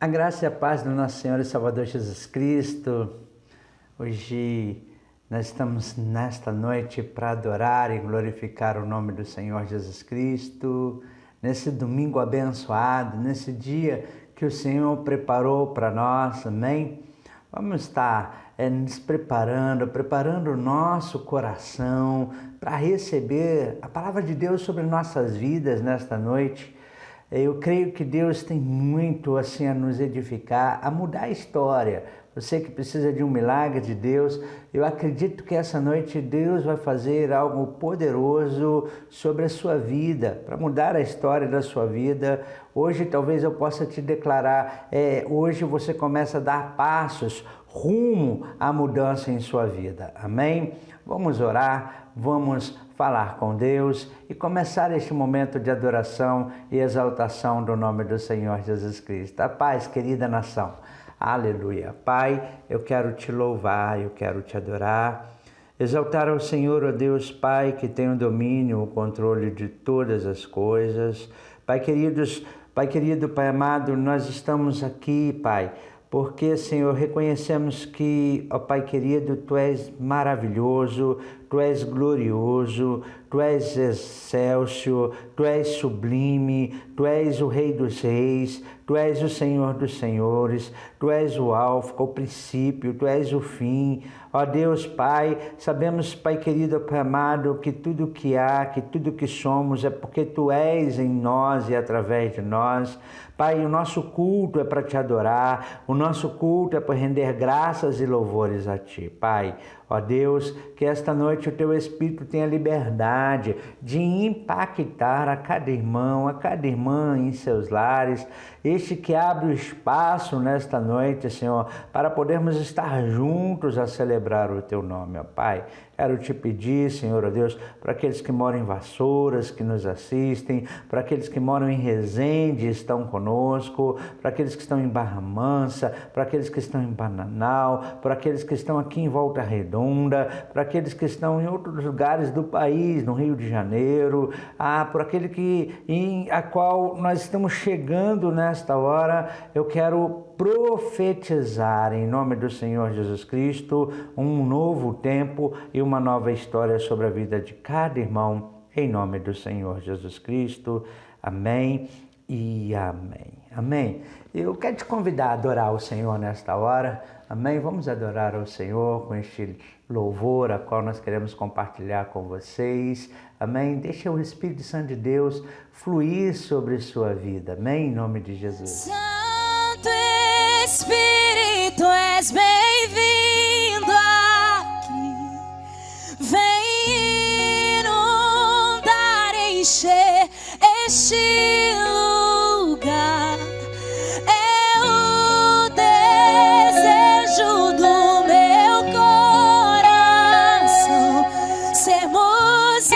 A graça e a paz do nosso Senhor e Salvador Jesus Cristo. Hoje nós estamos nesta noite para adorar e glorificar o nome do Senhor Jesus Cristo, nesse domingo abençoado, nesse dia que o Senhor preparou para nós, amém? Vamos estar nos preparando o nosso coração para receber a palavra de Deus sobre nossas vidas nesta noite. Eu creio que Deus tem muito assim a nos edificar, a mudar a história. Você que precisa de um milagre de Deus, eu acredito que essa noite Deus vai fazer algo poderoso sobre a sua vida, para mudar a história da sua vida. Hoje talvez eu possa te declarar, hoje você começa a dar passos rumo à mudança em sua vida, amém? Vamos orar, vamos falar com Deus e começar este momento de adoração e exaltação do nome do Senhor Jesus Cristo. A paz, querida nação. Aleluia. Pai, eu quero te louvar, eu quero te adorar, exaltar ao Senhor, ó Deus, Pai, que tem o domínio, o controle de todas as coisas. Pai querido, Pai amado, nós estamos aqui, Pai, porque, Senhor, reconhecemos que, ó Pai querido, Tu és maravilhoso, Tu és glorioso, Tu és excelso, Tu és sublime, Tu és o Rei dos Reis, Tu és o Senhor dos Senhores, Tu és o Alfa, o princípio, Tu és o fim. Ó Deus, Pai, sabemos, Pai querido, Pai amado, que tudo que há, que tudo que somos é porque Tu és em nós e através de nós. Pai, o nosso culto é para Te adorar, o nosso culto é para render graças e louvores a Ti, Pai. Ó Deus, que esta noite o Teu Espírito tenha liberdade de impactar a cada irmão, a cada irmã em seus lares, este que abre o espaço nesta noite, Senhor, para podermos estar juntos a celebrar o Teu nome, ó Pai. Quero te pedir, Senhor, ó Deus, para aqueles que moram em Vassouras, que nos assistem, para aqueles que moram em Resende, estão conosco, para aqueles que estão em Barra Mansa, para aqueles que estão em Bananal, para aqueles que estão aqui em Volta Redonda, para aqueles que estão em outros lugares do país, no Rio de Janeiro, por aquele a qual nós estamos chegando nesta hora. Eu quero profetizar em nome do Senhor Jesus Cristo um novo tempo e uma nova história sobre a vida de cada irmão, em nome do Senhor Jesus Cristo. Amém e amém. Amém. Eu quero te convidar a adorar o Senhor nesta hora. Amém. Vamos adorar ao Senhor com este louvor a qual nós queremos compartilhar com vocês. Amém. Deixa o Espírito Santo de Deus fluir sobre sua vida. Amém. Em nome de Jesus. Santo Espírito, és bem-vindo aqui. Vem inundar, encher este lugar. É o desejo do meu coração sermos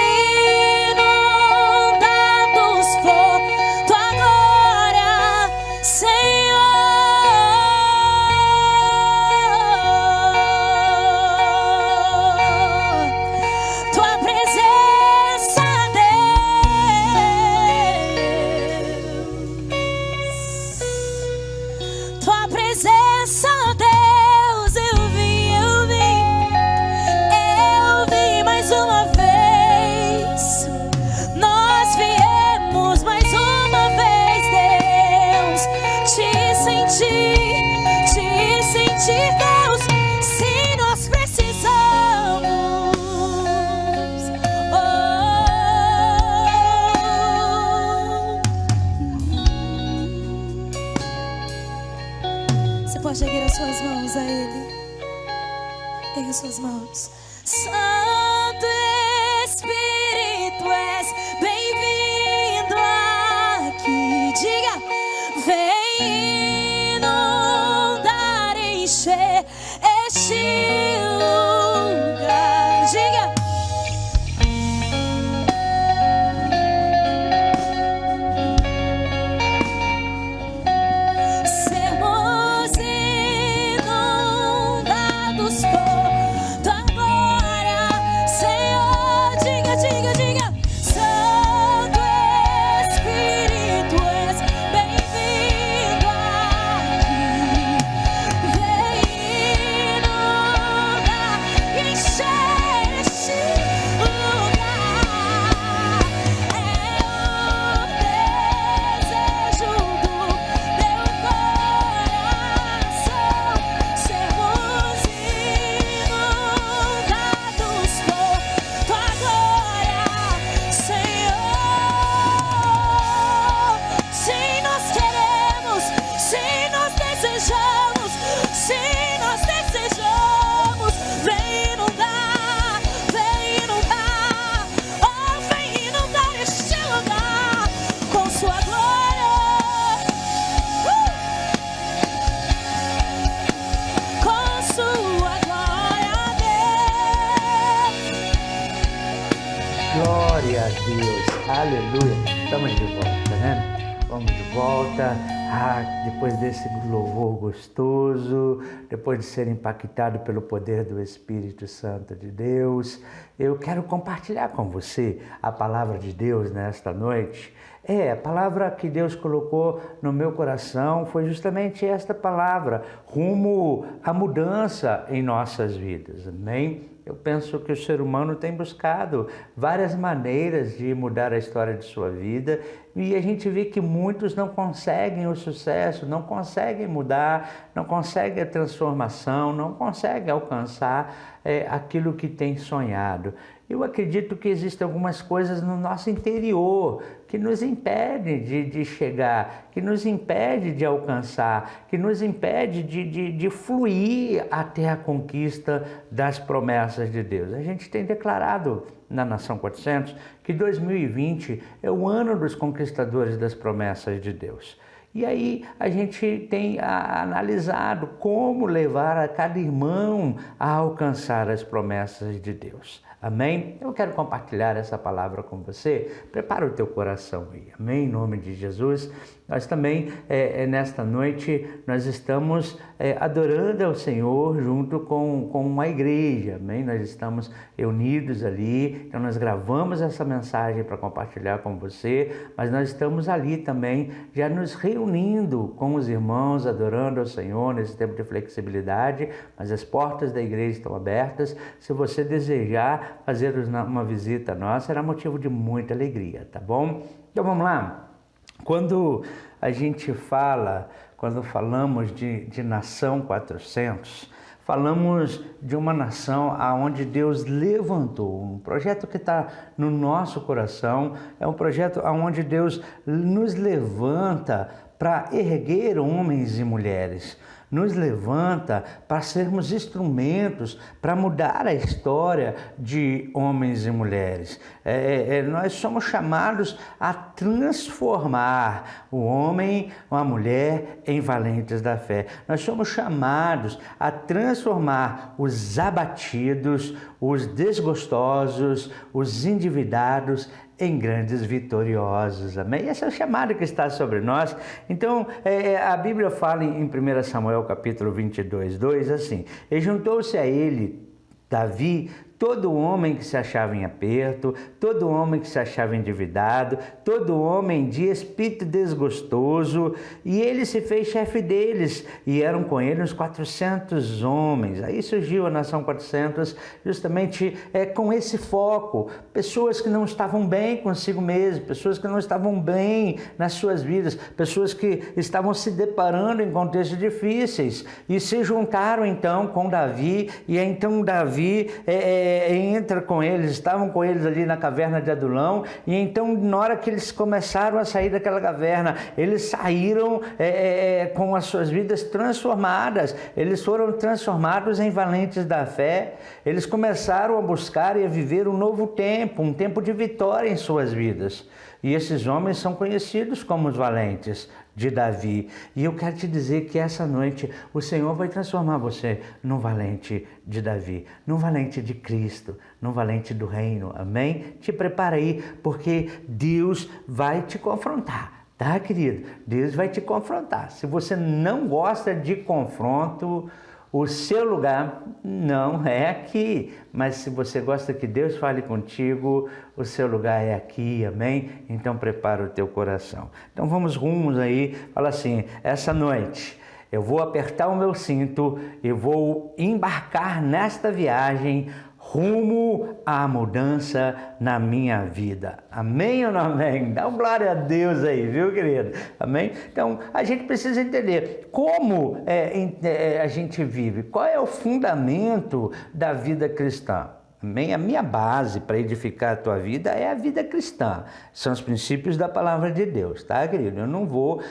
inundados por Tua glória, Senhor. Tua presença, Deus. Tua presença, Deus. Eu vim mais uma vez. Nós viemos mais uma vez, Deus. Te sentir, Deus. Se nós precisamos, Você pode erguer as suas mãos a Ele. Ergue as suas mãos. Santo Espírito, és bem-vindo aqui. Diga, vem inundar, encher este lugar. Diga. Sermos inundados por Tua glória. Aleluia. Estamos de volta, né? Vamos de volta. Depois desse louvor gostoso, depois de ser impactado pelo poder do Espírito Santo de Deus, eu quero compartilhar com você a palavra de Deus nesta noite. A palavra que Deus colocou no meu coração foi justamente esta palavra, rumo à mudança em nossas vidas, amém? Eu penso que o ser humano tem buscado várias maneiras de mudar a história de sua vida e a gente vê que muitos não conseguem o sucesso, não conseguem mudar, não conseguem a transformação, não conseguem alcançar aquilo que tem sonhado. Eu acredito que existem algumas coisas no nosso interior que nos impedem de chegar, que nos impede de alcançar, que nos impede de fluir até a conquista das promessas de Deus. A gente tem declarado na Nação 400 que 2020 é o ano dos conquistadores das promessas de Deus. E aí a gente tem analisado como levar a cada irmão a alcançar as promessas de Deus. Amém? Eu quero compartilhar essa palavra com você. Prepara o teu coração aí. Amém? Em nome de Jesus. Nós também, nesta noite, nós estamos adorando ao Senhor junto com a igreja. Amém? Nós estamos reunidos ali. Então, nós gravamos essa mensagem para compartilhar com você. Mas nós estamos ali também, já nos reunindo com os irmãos, adorando ao Senhor nesse tempo de flexibilidade. Mas as portas da igreja estão abertas. Se você desejar fazer uma visita nossa, será motivo de muita alegria, tá bom? Então vamos lá. Quando a gente quando falamos de Nação 400, falamos de uma nação aonde Deus levantou, um projeto que está no nosso coração, é um projeto aonde Deus nos levanta para erguer homens e mulheres, nos levanta para sermos instrumentos para mudar a história de homens e mulheres. Nós somos chamados a transformar o homem ou a mulher em valentes da fé. Nós somos chamados a transformar os abatidos, os desgostosos, os endividados em grandes vitoriosos, amém? Esse é o chamado que está sobre nós. Então, a Bíblia fala em 1 Samuel capítulo 22, 2, assim: E juntou-se a ele, Davi, todo homem que se achava em aperto, todo homem que se achava endividado, todo homem de espírito desgostoso, e ele se fez chefe deles, e eram com ele uns 400 homens. Aí surgiu a Nação 400 justamente com esse foco, pessoas que não estavam bem consigo mesmo, pessoas que não estavam bem nas suas vidas, pessoas que estavam se deparando em contextos difíceis, e se juntaram então com Davi, e então Davi entra com eles, estavam com eles ali na caverna de Adulão, e então na hora que eles começaram a sair daquela caverna, eles saíram com as suas vidas transformadas, eles foram transformados em valentes da fé, eles começaram a buscar e a viver um novo tempo, um tempo de vitória em suas vidas, e esses homens são conhecidos como os valentes de Davi. E eu quero te dizer que essa noite o Senhor vai transformar você num valente de Davi, num valente de Cristo, num valente do reino, amém? Te prepara aí, porque Deus vai te confrontar, tá, querido? Deus vai te confrontar. Se você não gosta de confronto, o seu lugar não é aqui, mas se você gosta que Deus fale contigo, o seu lugar é aqui, amém? Então prepara o teu coração. Então vamos rumos aí, fala assim: essa noite eu vou apertar o meu cinto e vou embarcar nesta viagem rumo à mudança na minha vida. Amém ou não amém? Dá uma glória a Deus aí, viu, querido? Amém? Então, a gente precisa entender como a gente vive, qual é o fundamento da vida cristã. Amém? A minha base para edificar a tua vida é a vida cristã. São os princípios da palavra de Deus, tá, querido? Eu não vou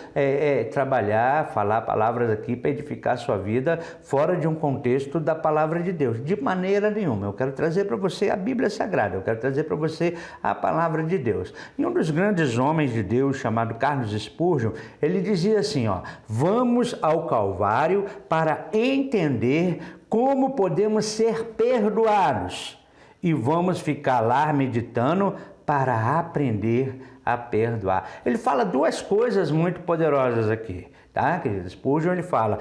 falar palavras aqui para edificar a sua vida fora de um contexto da palavra de Deus. De maneira nenhuma. Eu quero trazer para você a Bíblia Sagrada. Eu quero trazer para você a palavra de Deus. E um dos grandes homens de Deus, chamado Carlos Spurgeon, ele dizia assim, vamos ao Calvário para entender como podemos ser perdoados. E vamos ficar lá meditando para aprender a perdoar. Ele fala duas coisas muito poderosas aqui, tá, queridos? Spurgeon, ele fala,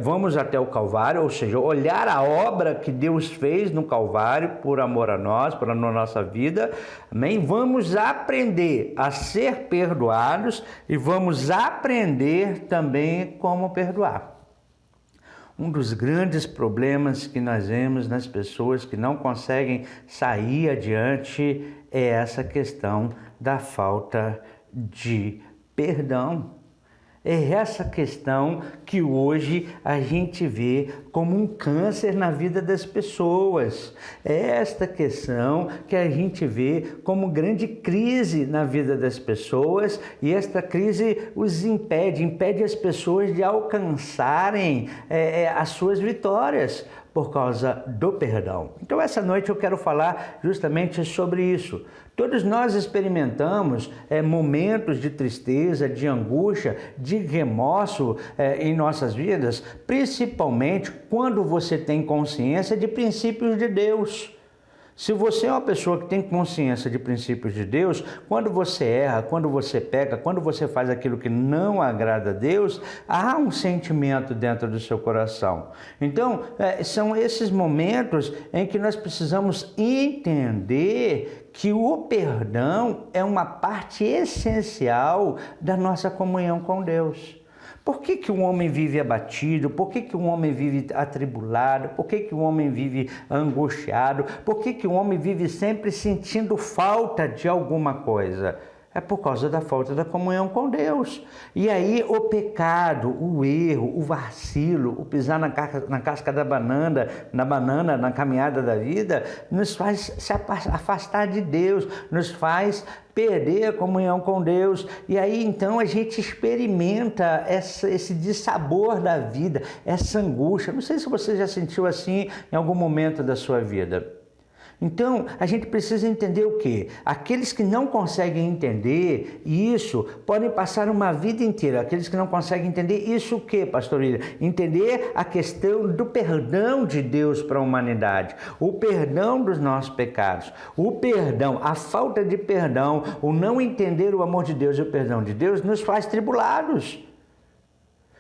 vamos até o Calvário, ou seja, olhar a obra que Deus fez no Calvário por amor a nós, por amor à nossa vida, amém? Vamos aprender a ser perdoados e vamos aprender também como perdoar. Um dos grandes problemas que nós vemos nas pessoas que não conseguem sair adiante é essa questão da falta de perdão. É essa questão que hoje a gente vê como um câncer na vida das pessoas. É esta questão que a gente vê como grande crise na vida das pessoas, e esta crise os impede as pessoas de alcançarem as suas vitórias por causa do perdão. Então essa noite eu quero falar justamente sobre isso. Todos nós experimentamos momentos de tristeza, de angústia, de remorso em nossas vidas, principalmente quando você tem consciência de princípios de Deus. Se você é uma pessoa que tem consciência de princípios de Deus, quando você erra, quando você peca, quando você faz aquilo que não agrada a Deus, há um sentimento dentro do seu coração. Então, são esses momentos em que nós precisamos entender que o perdão é uma parte essencial da nossa comunhão com Deus. Por que o homem vive abatido? Por que o homem vive atribulado? Por que o homem vive angustiado? Por que o homem vive sempre sentindo falta de alguma coisa? É por causa da falta da comunhão com Deus. E aí o pecado, o erro, o vacilo, o pisar na casca da banana, na caminhada da vida, nos faz se afastar de Deus, nos faz perder a comunhão com Deus. E aí então a gente experimenta esse dissabor da vida, essa angústia. Não sei se você já sentiu assim em algum momento da sua vida. Então, a gente precisa entender o quê? Aqueles que não conseguem entender isso, podem passar uma vida inteira. Aqueles que não conseguem entender isso o quê, pastor William? Entender a questão do perdão de Deus para a humanidade, o perdão dos nossos pecados, o perdão, a falta de perdão, o não entender o amor de Deus e o perdão de Deus nos faz tribulados.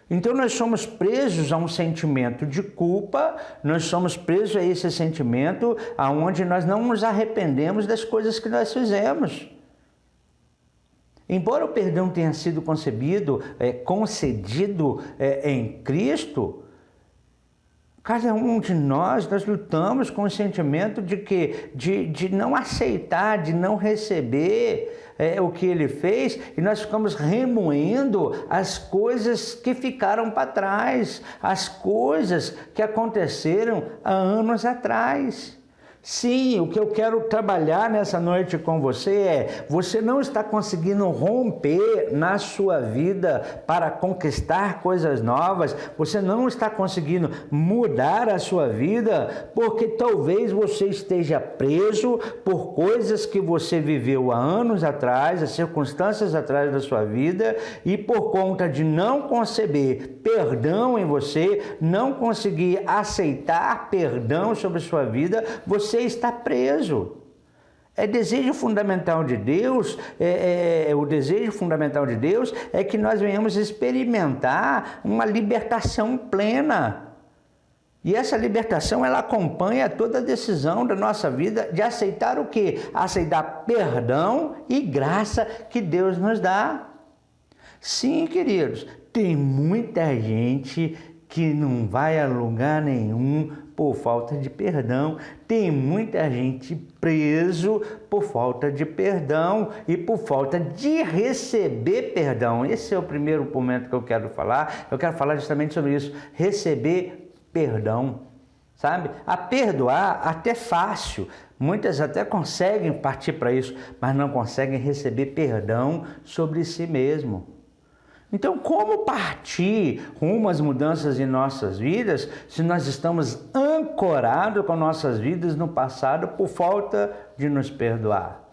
Então nós somos presos a um sentimento de culpa, nós somos presos a esse sentimento aonde nós não nos arrependemos das coisas que nós fizemos. Embora o perdão tenha sido concedido em Cristo, cada um de nós lutamos com o sentimento de não aceitar, de não receber o que ele fez, e nós ficamos remoendo as coisas que ficaram para trás, as coisas que aconteceram há anos atrás. Sim, o que eu quero trabalhar nessa noite com você você não está conseguindo romper na sua vida para conquistar coisas novas, você não está conseguindo mudar a sua vida, porque talvez você esteja preso por coisas que você viveu há anos atrás, as circunstâncias atrás da sua vida, e por conta de não conceber perdão em você, não conseguir aceitar perdão sobre a sua vida, você está preso. O desejo fundamental de Deus é que nós venhamos experimentar uma libertação plena. E essa libertação, ela acompanha toda a decisão da nossa vida de aceitar o quê? Aceitar perdão e graça que Deus nos dá. Sim, queridos, tem muita gente que não vai a lugar nenhum por falta de perdão. Tem muita gente preso por falta de perdão e por falta de receber perdão. Esse é o primeiro momento que eu quero falar. Eu quero falar justamente sobre isso, receber perdão, sabe? A perdoar até fácil. Muitas até conseguem partir para isso, mas não conseguem receber perdão sobre si mesmo. Então, como partir rumo às mudanças em nossas vidas se nós estamos ancorados com nossas vidas no passado por falta de nos perdoar?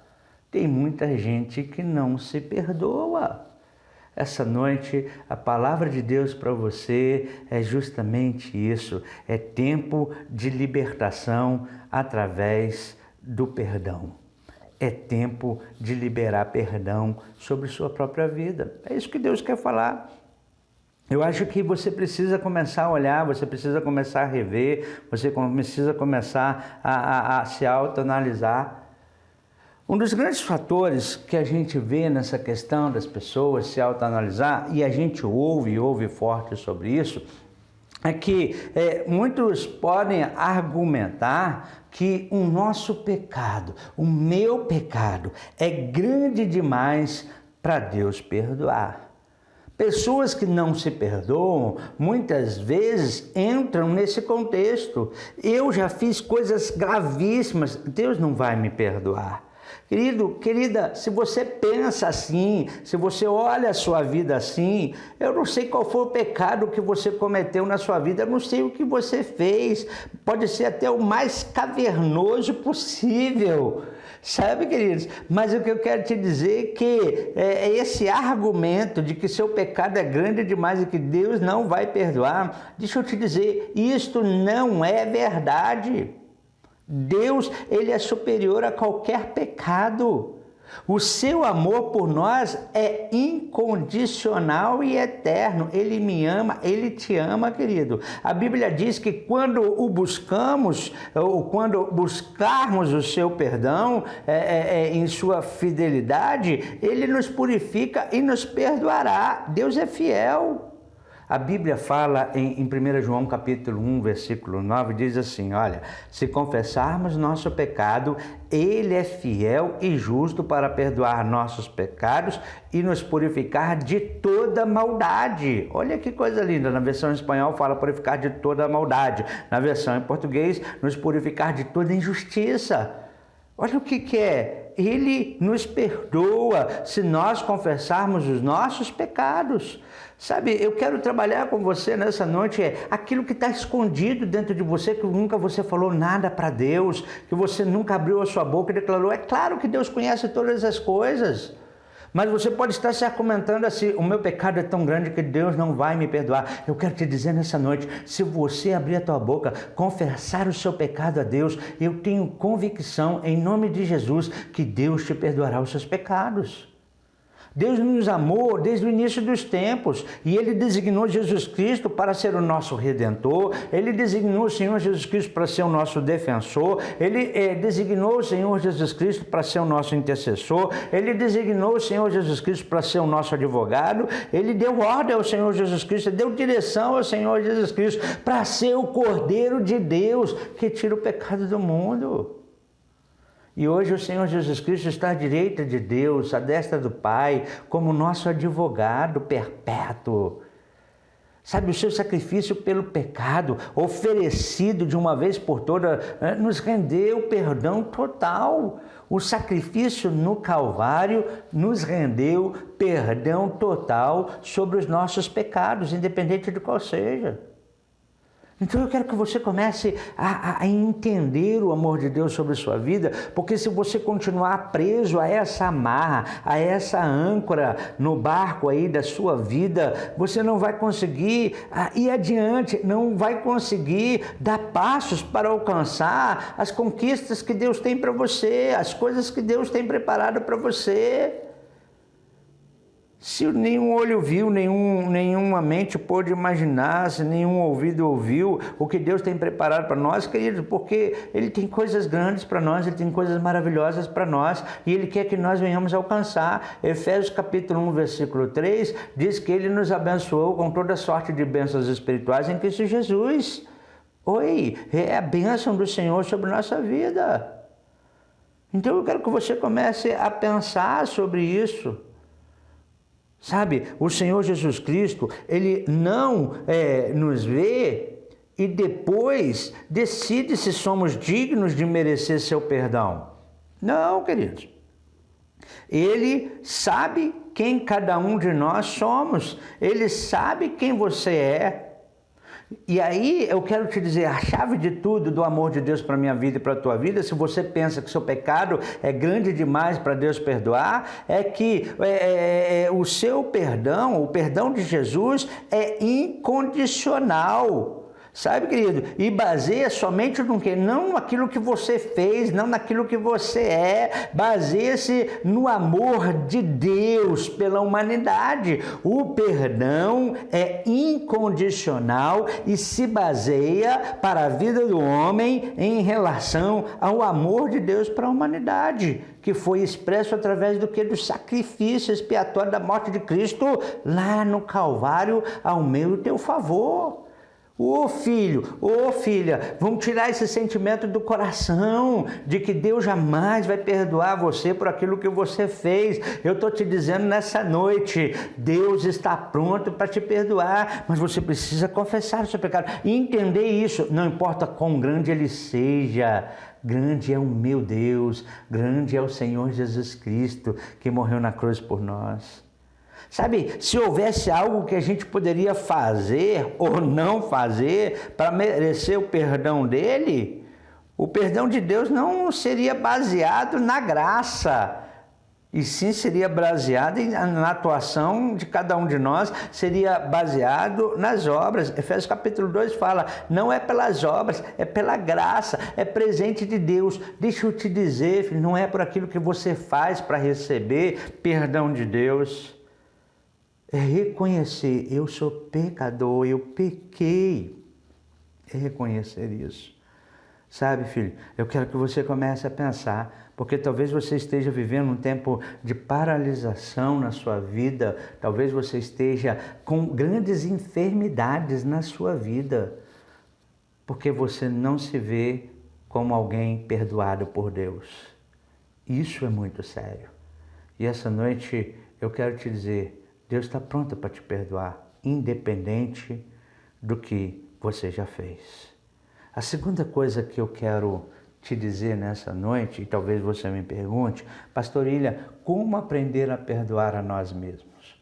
Tem muita gente que não se perdoa. Essa noite, a palavra de Deus para você é justamente isso. É tempo de libertação através do perdão. é tempo de liberar perdão sobre sua própria vida. É isso que Deus quer falar. Eu acho que você precisa começar a olhar, você precisa começar a rever, você precisa começar a se autoanalisar. Um dos grandes fatores que a gente vê nessa questão das pessoas se autoanalisar, e a gente ouve forte sobre isso, é que muitos podem argumentar que o nosso pecado, o meu pecado, é grande demais para Deus perdoar. Pessoas que não se perdoam, muitas vezes entram nesse contexto. Eu já fiz coisas gravíssimas, Deus não vai me perdoar. Querido, querida, se você pensa assim, se você olha a sua vida assim, eu não sei qual foi o pecado que você cometeu na sua vida, eu não sei o que você fez, pode ser até o mais cavernoso possível. Sabe, queridos? Mas o que eu quero te dizer é que esse argumento de que seu pecado é grande demais e que Deus não vai perdoar, deixa eu te dizer, isto não é verdade. Deus, Ele é superior a qualquer pecado. O seu amor por nós é incondicional e eterno. Ele me ama, Ele te ama, querido. A Bíblia diz que quando o buscamos, ou quando buscarmos o seu perdão em sua fidelidade, Ele nos purifica e nos perdoará. Deus é fiel. A Bíblia fala em 1 João capítulo 1, versículo 9, diz assim, olha, se confessarmos nosso pecado, Ele é fiel e justo para perdoar nossos pecados e nos purificar de toda maldade. Olha que coisa linda, na versão em espanhol fala purificar de toda maldade, na versão em português, nos purificar de toda injustiça. Olha o que é, Ele nos perdoa se nós confessarmos os nossos pecados. Sabe, eu quero trabalhar com você nessa noite, aquilo que está escondido dentro de você, que nunca você falou nada para Deus, que você nunca abriu a sua boca e declarou. É claro que Deus conhece todas as coisas, mas você pode estar se argumentando assim, o meu pecado é tão grande que Deus não vai me perdoar. Eu quero te dizer nessa noite, se você abrir a tua boca, confessar o seu pecado a Deus, eu tenho convicção, em nome de Jesus, que Deus te perdoará os seus pecados. Deus nos amou desde o início dos tempos e Ele designou Jesus Cristo para ser o nosso Redentor, Ele designou o Senhor Jesus Cristo para ser o nosso defensor, Ele designou o Senhor Jesus Cristo para ser o nosso intercessor, Ele designou o Senhor Jesus Cristo para ser o nosso advogado, Ele deu ordem ao Senhor Jesus Cristo, deu direção ao Senhor Jesus Cristo para ser o Cordeiro de Deus que tira o pecado do mundo. E hoje o Senhor Jesus Cristo está à direita de Deus, à destra do Pai, como nosso advogado perpétuo. Sabe, o seu sacrifício pelo pecado, oferecido de uma vez por todas, nos rendeu perdão total. O sacrifício no Calvário nos rendeu perdão total sobre os nossos pecados, independente de qual seja. Então eu quero que você comece a entender o amor de Deus sobre a sua vida, porque se você continuar preso a essa amarra, a essa âncora no barco aí da sua vida, você não vai conseguir ir adiante, não vai conseguir dar passos para alcançar as conquistas que Deus tem para você, as coisas que Deus tem preparado para você. Se nenhum olho viu, nenhuma mente pôde imaginar, se nenhum ouvido ouviu o que Deus tem preparado para nós, queridos, porque Ele tem coisas grandes para nós, Ele tem coisas maravilhosas para nós e Ele quer que nós venhamos alcançar. Efésios capítulo 1, versículo 3, diz que Ele nos abençoou com toda sorte de bênçãos espirituais em Cristo Jesus. É a bênção do Senhor sobre nossa vida. Então eu quero que você comece a pensar sobre isso. Sabe, o Senhor Jesus Cristo, Ele não nos vê e depois decide se somos dignos de merecer seu perdão. Não, queridos. Ele sabe quem cada um de nós somos. Ele sabe quem você é. E aí eu quero te dizer, a chave de tudo do amor de Deus para a minha vida e para a tua vida, se você pensa que seu pecado é grande demais para Deus perdoar, é que o seu perdão, o perdão de Jesus é incondicional. Sabe, querido? E baseia somente no quê? Não naquilo que você fez, não naquilo que você é. Baseia-se no amor de Deus pela humanidade. O perdão é incondicional e se baseia para a vida do homem em relação ao amor de Deus para a humanidade, que foi expresso através do que? Do sacrifício expiatório da morte de Cristo lá no Calvário, ao meu e teu favor. Ô filho, ô filha, vamos tirar esse sentimento do coração de que Deus jamais vai perdoar você por aquilo que você fez. Eu estou te dizendo nessa noite, Deus está pronto para te perdoar, mas você precisa confessar o seu pecado e entender isso, não importa quão grande ele seja. Grande é o meu Deus, grande é o Senhor Jesus Cristo que morreu na cruz por nós. Sabe, se houvesse algo que a gente poderia fazer ou não fazer para merecer o perdão dele, o perdão de Deus não seria baseado na graça, e sim seria baseado na atuação de cada um de nós, seria baseado nas obras. Efésios capítulo 2 fala, não é pelas obras, é pela graça, é presente de Deus. Deixa eu te dizer, filho, não é por aquilo que você faz para receber perdão de Deus. É reconhecer, eu sou pecador, eu pequei. É reconhecer isso. Sabe, filho, eu quero que você comece a pensar, porque talvez você esteja vivendo um tempo de paralisação na sua vida, talvez você esteja com grandes enfermidades na sua vida, porque você não se vê como alguém perdoado por Deus. Isso é muito sério. E essa noite eu quero te dizer, Deus está pronto para te perdoar, independente do que você já fez. A segunda coisa que eu quero te dizer nessa noite, e talvez você me pergunte, Pastor Ilha, como aprender a perdoar a nós mesmos?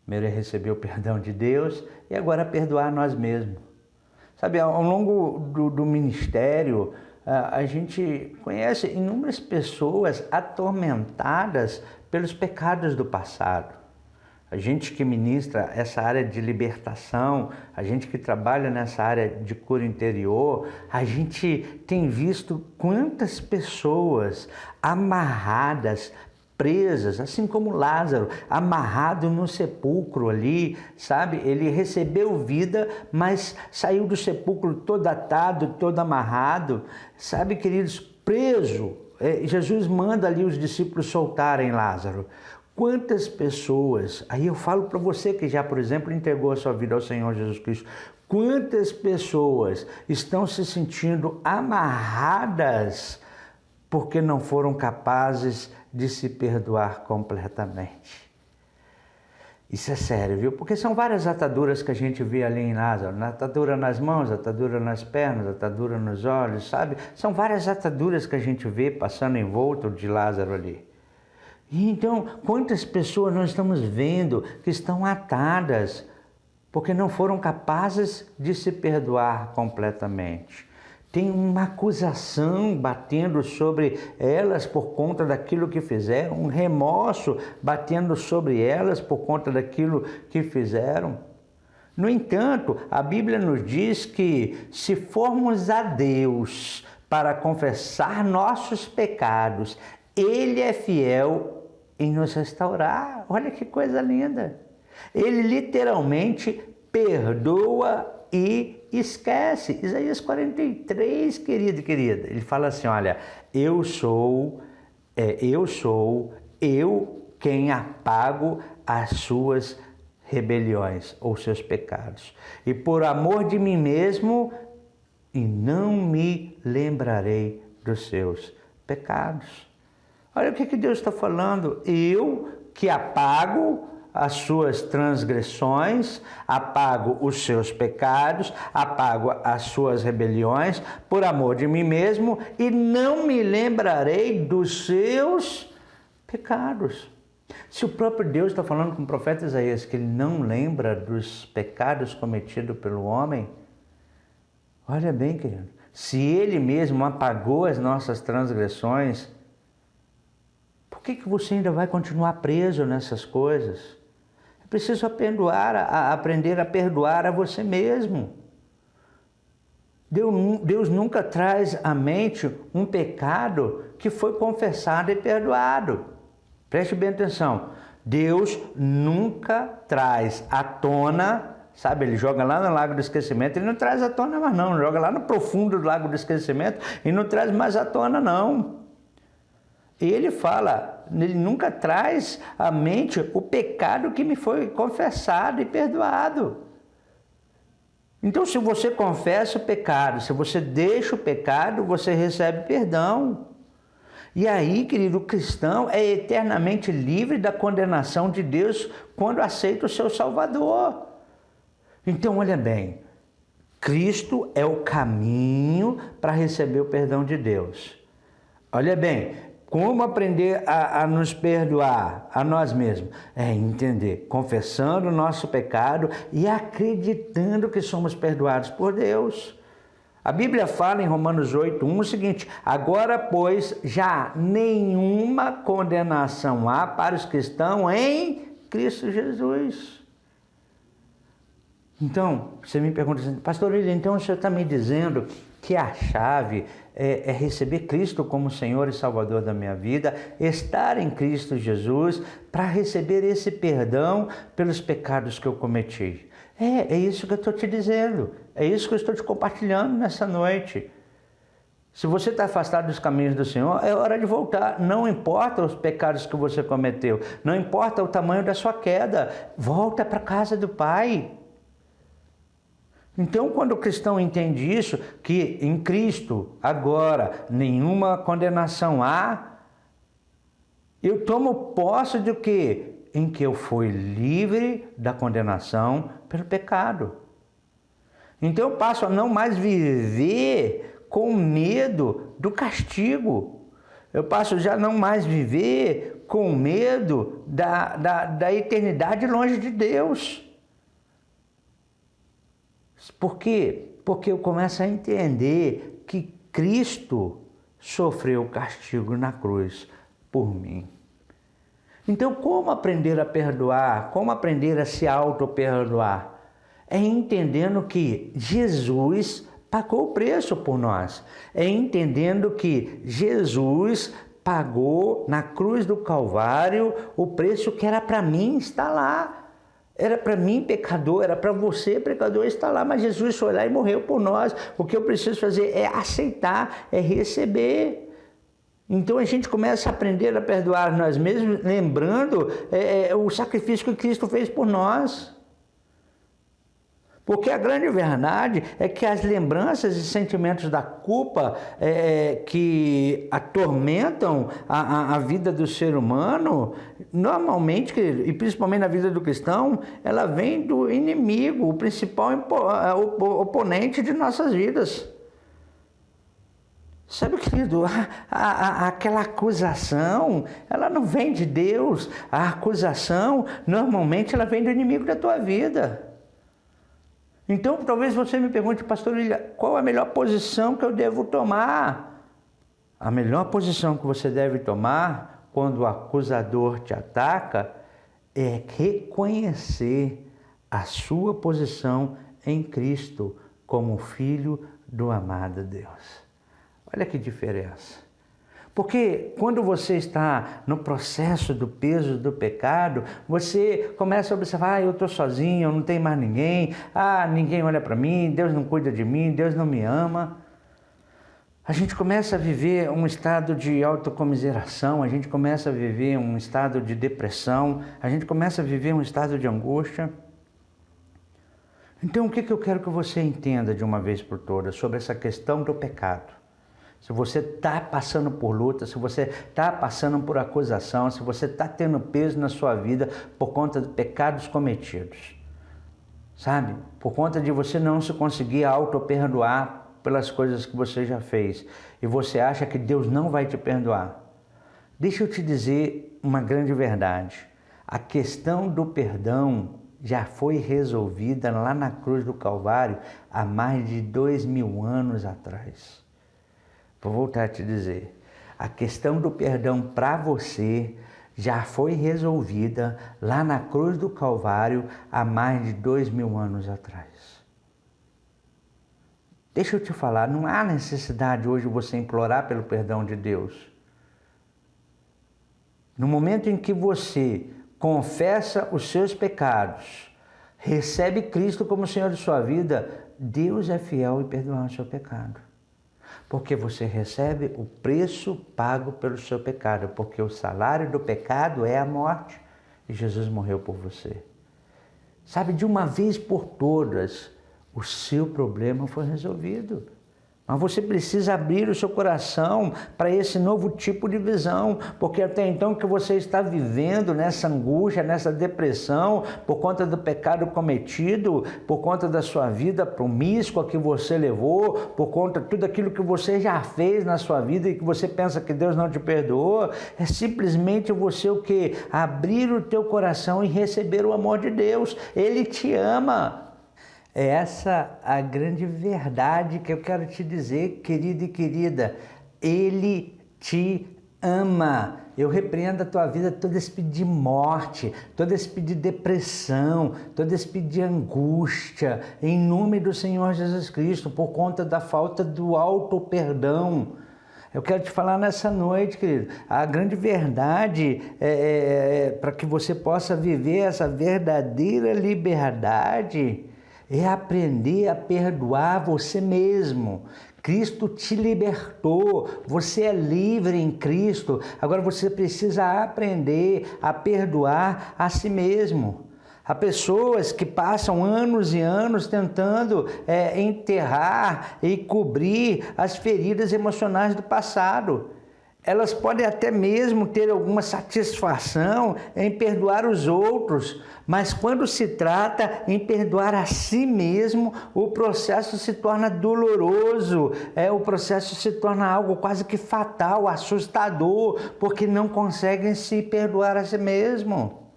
Primeiro é receber o perdão de Deus e agora perdoar a nós mesmos. Sabe, ao longo do ministério, a gente conhece inúmeras pessoas atormentadas pelos pecados do passado. A gente que ministra essa área de libertação, a gente que trabalha nessa área de cura interior, a gente tem visto quantas pessoas amarradas, presas, assim como Lázaro, amarrado no sepulcro ali, sabe? Ele recebeu vida, mas saiu do sepulcro todo atado, todo amarrado, sabe, queridos, preso. Jesus manda ali os discípulos soltarem Lázaro. Quantas pessoas, aí eu falo para você que já, por exemplo, entregou a sua vida ao Senhor Jesus Cristo, quantas pessoas estão se sentindo amarradas porque não foram capazes de se perdoar completamente? Isso é sério, viu? Porque são várias ataduras que a gente vê ali em Lázaro, atadura nas mãos, atadura nas pernas, atadura nos olhos, sabe? São várias ataduras que a gente vê passando em volta de Lázaro ali. E então, quantas pessoas nós estamos vendo que estão atadas porque não foram capazes de se perdoar completamente? Tem uma acusação batendo sobre elas por conta daquilo que fizeram, um remorso batendo sobre elas por conta daquilo que fizeram. No entanto, a Bíblia nos diz que se formos a Deus para confessar nossos pecados, Ele é fiel em nos restaurar. Olha que coisa linda. Ele literalmente perdoa e esquece. Isaías 43, querido e querida. Ele fala assim, olha, eu sou quem apago as suas rebeliões ou seus pecados. E por amor de mim mesmo, e não me lembrarei dos seus pecados. Olha o que Deus está falando. Eu que apago as suas transgressões, apago os seus pecados, apago as suas rebeliões, por amor de mim mesmo, e não me lembrarei dos seus pecados. Se o próprio Deus está falando com o profeta Isaías que ele não lembra dos pecados cometidos pelo homem, olha bem, querido, se ele mesmo apagou as nossas transgressões, por que você ainda vai continuar preso nessas coisas? É preciso aprender a perdoar a você mesmo. Deus nunca traz à mente um pecado que foi confessado e perdoado. Preste bem atenção. Deus nunca traz à tona, sabe? Ele joga lá no lago do esquecimento, ele não traz à tona mais não. Joga lá no profundo do lago do esquecimento e não traz mais à tona não. Ele fala, ele nunca traz à mente o pecado que me foi confessado e perdoado. Então, se você confessa o pecado, se você deixa o pecado, você recebe perdão. E aí, querido, o cristão é eternamente livre da condenação de Deus quando aceita o seu Salvador. Então, olha bem, Cristo é o caminho para receber o perdão de Deus. Olha bem, como aprender a nos perdoar a nós mesmos? É entender, confessando o nosso pecado e acreditando que somos perdoados por Deus. A Bíblia fala em Romanos 8:1 o seguinte: agora, pois, já nenhuma condenação há para os que estão em Cristo Jesus. Então, você me pergunta assim, pastor William, então o senhor está me dizendo que a chave é receber Cristo como Senhor e Salvador da minha vida, estar em Cristo Jesus para receber esse perdão pelos pecados que eu cometi. É isso que eu estou te dizendo, é isso que eu estou te compartilhando nessa noite. Se você está afastado dos caminhos do Senhor, é hora de voltar. Não importa os pecados que você cometeu, não importa o tamanho da sua queda, volta para a casa do Pai. Então, quando o cristão entende isso, que em Cristo agora nenhuma condenação há, eu tomo posse de quê? Em que eu fui livre da condenação pelo pecado. Então eu passo a não mais viver com medo do castigo. Eu passo já não mais viver com medo da eternidade longe de Deus. Por quê? Porque eu começo a entender que Cristo sofreu o castigo na cruz por mim. Então, como aprender a perdoar? Como aprender a se auto-perdoar? É entendendo que Jesus pagou o preço por nós. É entendendo que Jesus pagou na cruz do Calvário o preço que era para mim, está lá. Era para mim, pecador, era para você, pecador, estar lá, mas Jesus foi lá e morreu por nós. O que eu preciso fazer é aceitar, é receber. Então a gente começa a aprender a perdoar nós mesmos, lembrando o sacrifício que Cristo fez por nós. Porque a grande verdade é que as lembranças e sentimentos da culpa que atormentam a vida do ser humano, normalmente, e principalmente na vida do cristão, ela vem do inimigo, o principal oponente de nossas vidas. Sabe, querido, aquela acusação, ela não vem de Deus. A acusação, normalmente, ela vem do inimigo da tua vida. Então, talvez você me pergunte, pastor William, qual a melhor posição que eu devo tomar? A melhor posição que você deve tomar quando o acusador te ataca é reconhecer a sua posição em Cristo como filho do amado Deus. Olha que diferença. Porque quando você está no processo do peso do pecado, você começa a observar, eu estou sozinho, eu não tenho mais ninguém, ninguém olha para mim, Deus não cuida de mim, Deus não me ama. A gente começa a viver um estado de autocomiseração, a gente começa a viver um estado de depressão, a gente começa a viver um estado de angústia. Então, o que eu quero que você entenda de uma vez por todas sobre essa questão do pecado? Se você está passando por luta, se você está passando por acusação, se você está tendo peso na sua vida por conta de pecados cometidos, sabe? Por conta de você não se conseguir auto-perdoar pelas coisas que você já fez e você acha que Deus não vai te perdoar. Deixa eu te dizer uma grande verdade. A questão do perdão já foi resolvida lá na cruz do Calvário há mais de 2000 anos atrás. Vou voltar a te dizer, a questão do perdão para você já foi resolvida lá na cruz do Calvário há mais de 2000 anos atrás. Deixa eu te falar, não há necessidade hoje você implorar pelo perdão de Deus. No momento em que você confessa os seus pecados, recebe Cristo como Senhor de sua vida, Deus é fiel em perdoar o seu pecado. Porque você recebe o preço pago pelo seu pecado, porque o salário do pecado é a morte e Jesus morreu por você. Sabe, de uma vez por todas, o seu problema foi resolvido. Mas você precisa abrir o seu coração para esse novo tipo de visão, porque até então que você está vivendo nessa angústia, nessa depressão, por conta do pecado cometido, por conta da sua vida promíscua que você levou, por conta de tudo aquilo que você já fez na sua vida e que você pensa que Deus não te perdoou, é simplesmente você o quê? Abrir o teu coração e receber o amor de Deus. Ele te ama. É essa a grande verdade que eu quero te dizer, querido e querida. Ele te ama. Eu repreendo a tua vida todo esse pedido de morte, todo esse pedido de depressão, todo esse pedido de angústia, em nome do Senhor Jesus Cristo, por conta da falta do auto-perdão. Eu quero te falar nessa noite, querido, a grande verdade para que você possa viver essa verdadeira liberdade é aprender a perdoar você mesmo. Cristo te libertou, você é livre em Cristo, agora você precisa aprender a perdoar a si mesmo. Há pessoas que passam anos e anos tentando enterrar e cobrir as feridas emocionais do passado. Elas podem até mesmo ter alguma satisfação em perdoar os outros, mas quando se trata em perdoar a si mesmo, o processo se torna doloroso, o processo se torna algo quase que fatal, assustador, porque não conseguem se perdoar a si mesmo.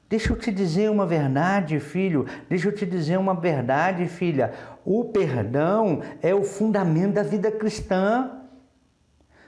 Deixa eu te dizer uma verdade, filho. Deixa eu te dizer uma verdade, filha. O perdão é o fundamento da vida cristã.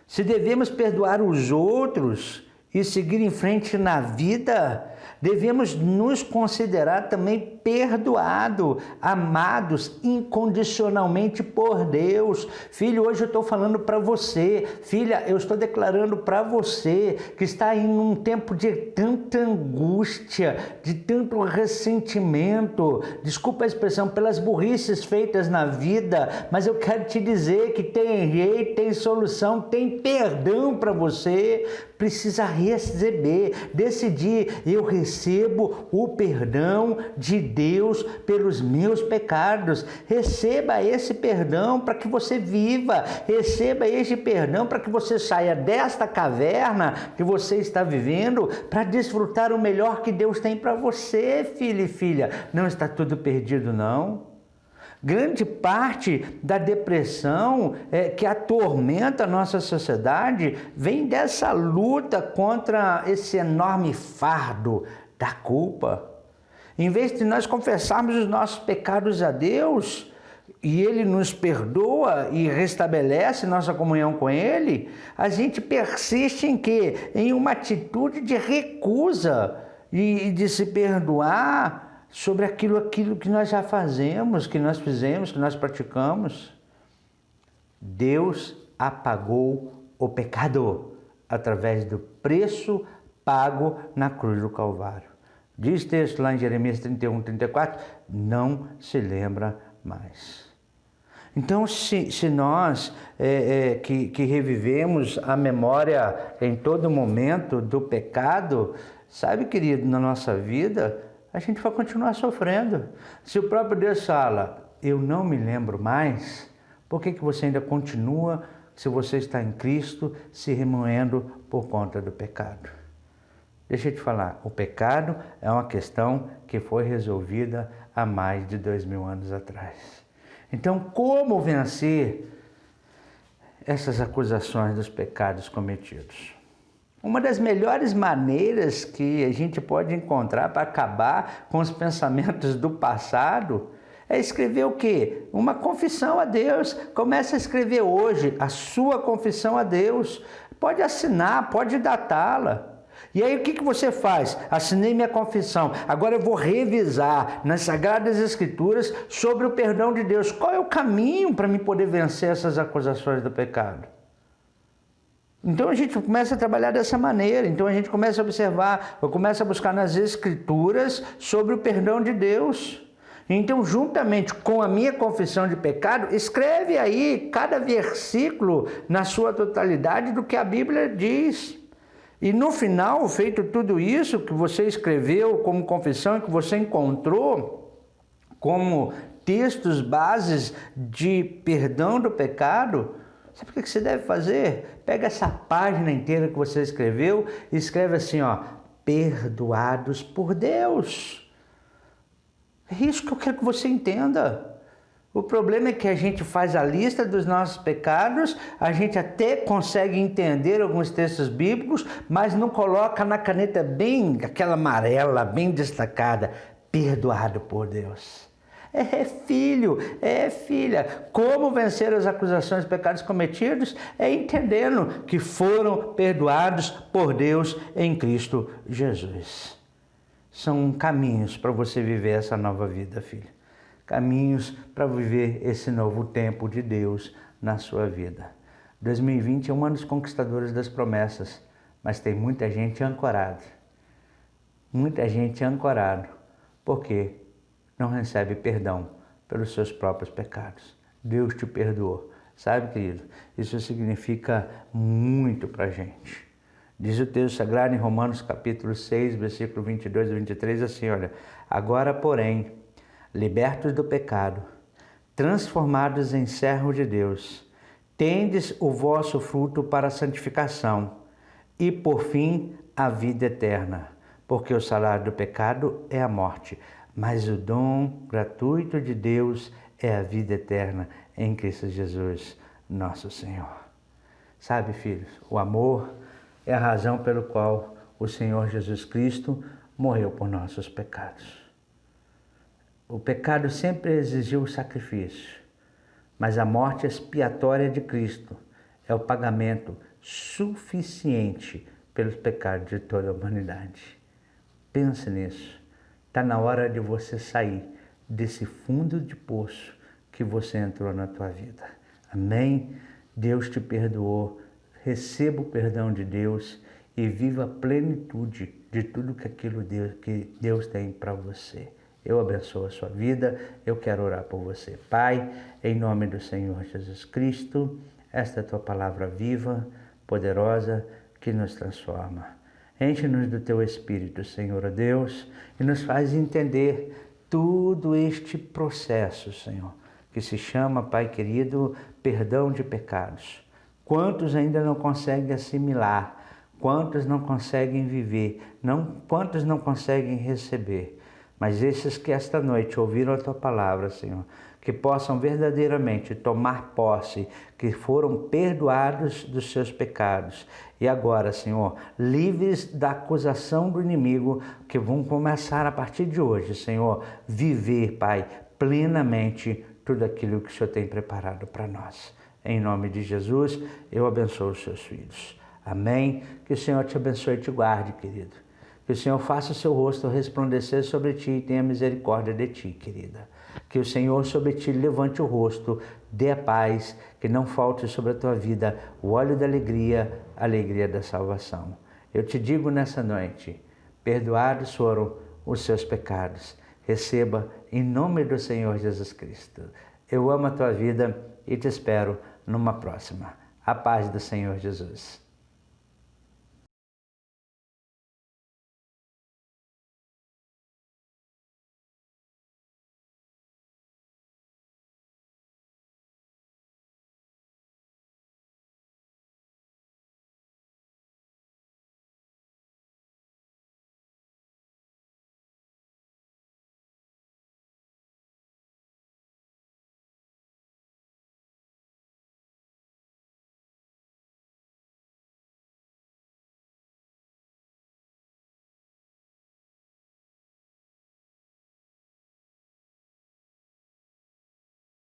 Se devemos perdoar os outros e seguir em frente na vida, devemos nos considerar também perdoados, amados incondicionalmente por Deus. Filho, hoje eu estou falando para você, filha, eu estou declarando para você que está em um tempo de tanta angústia, de tanto ressentimento, desculpa a expressão, pelas burrices feitas na vida, mas eu quero te dizer que tem jeito, tem solução, tem perdão para você. Precisa receber, decidir, eu recebo o perdão de Deus pelos meus pecados. Receba esse perdão para que você viva, receba esse perdão para que você saia desta caverna que você está vivendo para desfrutar o melhor que Deus tem para você, filho e filha. Não está tudo perdido, não. Grande parte da depressão que atormenta a nossa sociedade vem dessa luta contra esse enorme fardo da culpa. Em vez de nós confessarmos os nossos pecados a Deus, e Ele nos perdoa e restabelece nossa comunhão com Ele, a gente persiste em quê? Em uma atitude de recusa e de se perdoar sobre aquilo que nós já fazemos, que nós fizemos, que nós praticamos. Deus apagou o pecado através do preço pago na cruz do Calvário. Diz o texto lá em Jeremias 31, 34, não se lembra mais. Então, se nós que revivemos a memória em todo momento do pecado, sabe, querido, na nossa vida, a gente vai continuar sofrendo. Se o próprio Deus fala, eu não me lembro mais, por que você ainda continua, se você está em Cristo, se remoendo por conta do pecado? Deixa eu te falar, o pecado é uma questão que foi resolvida há mais de 2000 anos atrás. Então, como vencer essas acusações dos pecados cometidos? Uma das melhores maneiras que a gente pode encontrar para acabar com os pensamentos do passado é escrever o quê? Uma confissão a Deus. Comece a escrever hoje a sua confissão a Deus. Pode assinar, pode datá-la. E aí o que você faz? Assinei minha confissão. Agora eu vou revisar nas Sagradas Escrituras sobre o perdão de Deus. Qual é o caminho para me poder vencer essas acusações do pecado? Então a gente começa a trabalhar dessa maneira. Então a gente começa a observar, eu começo a buscar nas Escrituras sobre o perdão de Deus. Então, juntamente com a minha confissão de pecado, escreve aí cada versículo na sua totalidade do que a Bíblia diz. E no final, feito tudo isso que você escreveu como confissão e que você encontrou como textos bases de perdão do pecado, sabe o que você deve fazer? Pega essa página inteira que você escreveu e escreve assim, ó, perdoados por Deus. É isso que eu quero que você entenda. O problema é que a gente faz a lista dos nossos pecados, a gente até consegue entender alguns textos bíblicos, mas não coloca na caneta bem, aquela amarela, bem destacada, perdoado por Deus. É filho, é filha. Como vencer as acusações de pecados cometidos? É entendendo que foram perdoados por Deus em Cristo Jesus. São caminhos para você viver essa nova vida, filho. Caminhos para viver esse novo tempo de Deus na sua vida. 2020 é um ano dos conquistadores das promessas, mas tem muita gente ancorada. Muita gente ancorada, porque não recebe perdão pelos seus próprios pecados. Deus te perdoou. Sabe, querido, isso significa muito para a gente. Diz o texto sagrado em Romanos capítulo 6, versículo 22 e 23, assim, olha, agora, porém, libertos do pecado, transformados em servos de Deus, tendes o vosso fruto para a santificação e, por fim, a vida eterna, porque o salário do pecado é a morte, mas o dom gratuito de Deus é a vida eterna em Cristo Jesus, nosso Senhor. Sabe, filhos, o amor é a razão pelo qual o Senhor Jesus Cristo morreu por nossos pecados. O pecado sempre exigiu sacrifício, mas a morte expiatória de Cristo é o pagamento suficiente pelos pecados de toda a humanidade. Pense nisso. Está na hora de você sair desse fundo de poço que você entrou na tua vida. Amém? Deus te perdoou. Receba o perdão de Deus e viva a plenitude de tudo que Deus tem para você. Eu abençoo a sua vida, eu quero orar por você. Pai, em nome do Senhor Jesus Cristo, esta é a tua palavra viva, poderosa, que nos transforma. Enche-nos do teu Espírito, Senhor Deus, e nos faz entender todo este processo, Senhor, que se chama, Pai querido, perdão de pecados. Quantos ainda não conseguem assimilar? Quantos não conseguem viver? Quantos não conseguem receber? Mas esses que esta noite ouviram a tua palavra, Senhor, que possam verdadeiramente tomar posse, que foram perdoados dos seus pecados. E agora, Senhor, livres da acusação do inimigo, que vão começar a partir de hoje, Senhor, viver, Pai, plenamente tudo aquilo que o Senhor tem preparado para nós. Em nome de Jesus, eu abençoo os seus filhos. Amém? Que o Senhor te abençoe e te guarde, querido. Que o Senhor faça o seu rosto resplandecer sobre ti e tenha misericórdia de ti, querida. Que o Senhor sobre ti levante o rosto, dê a paz, que não falte sobre a tua vida o óleo da alegria, a alegria da salvação. Eu te digo nessa noite, perdoados foram os seus pecados. Receba em nome do Senhor Jesus Cristo. Eu amo a tua vida e te espero numa próxima. A paz do Senhor Jesus.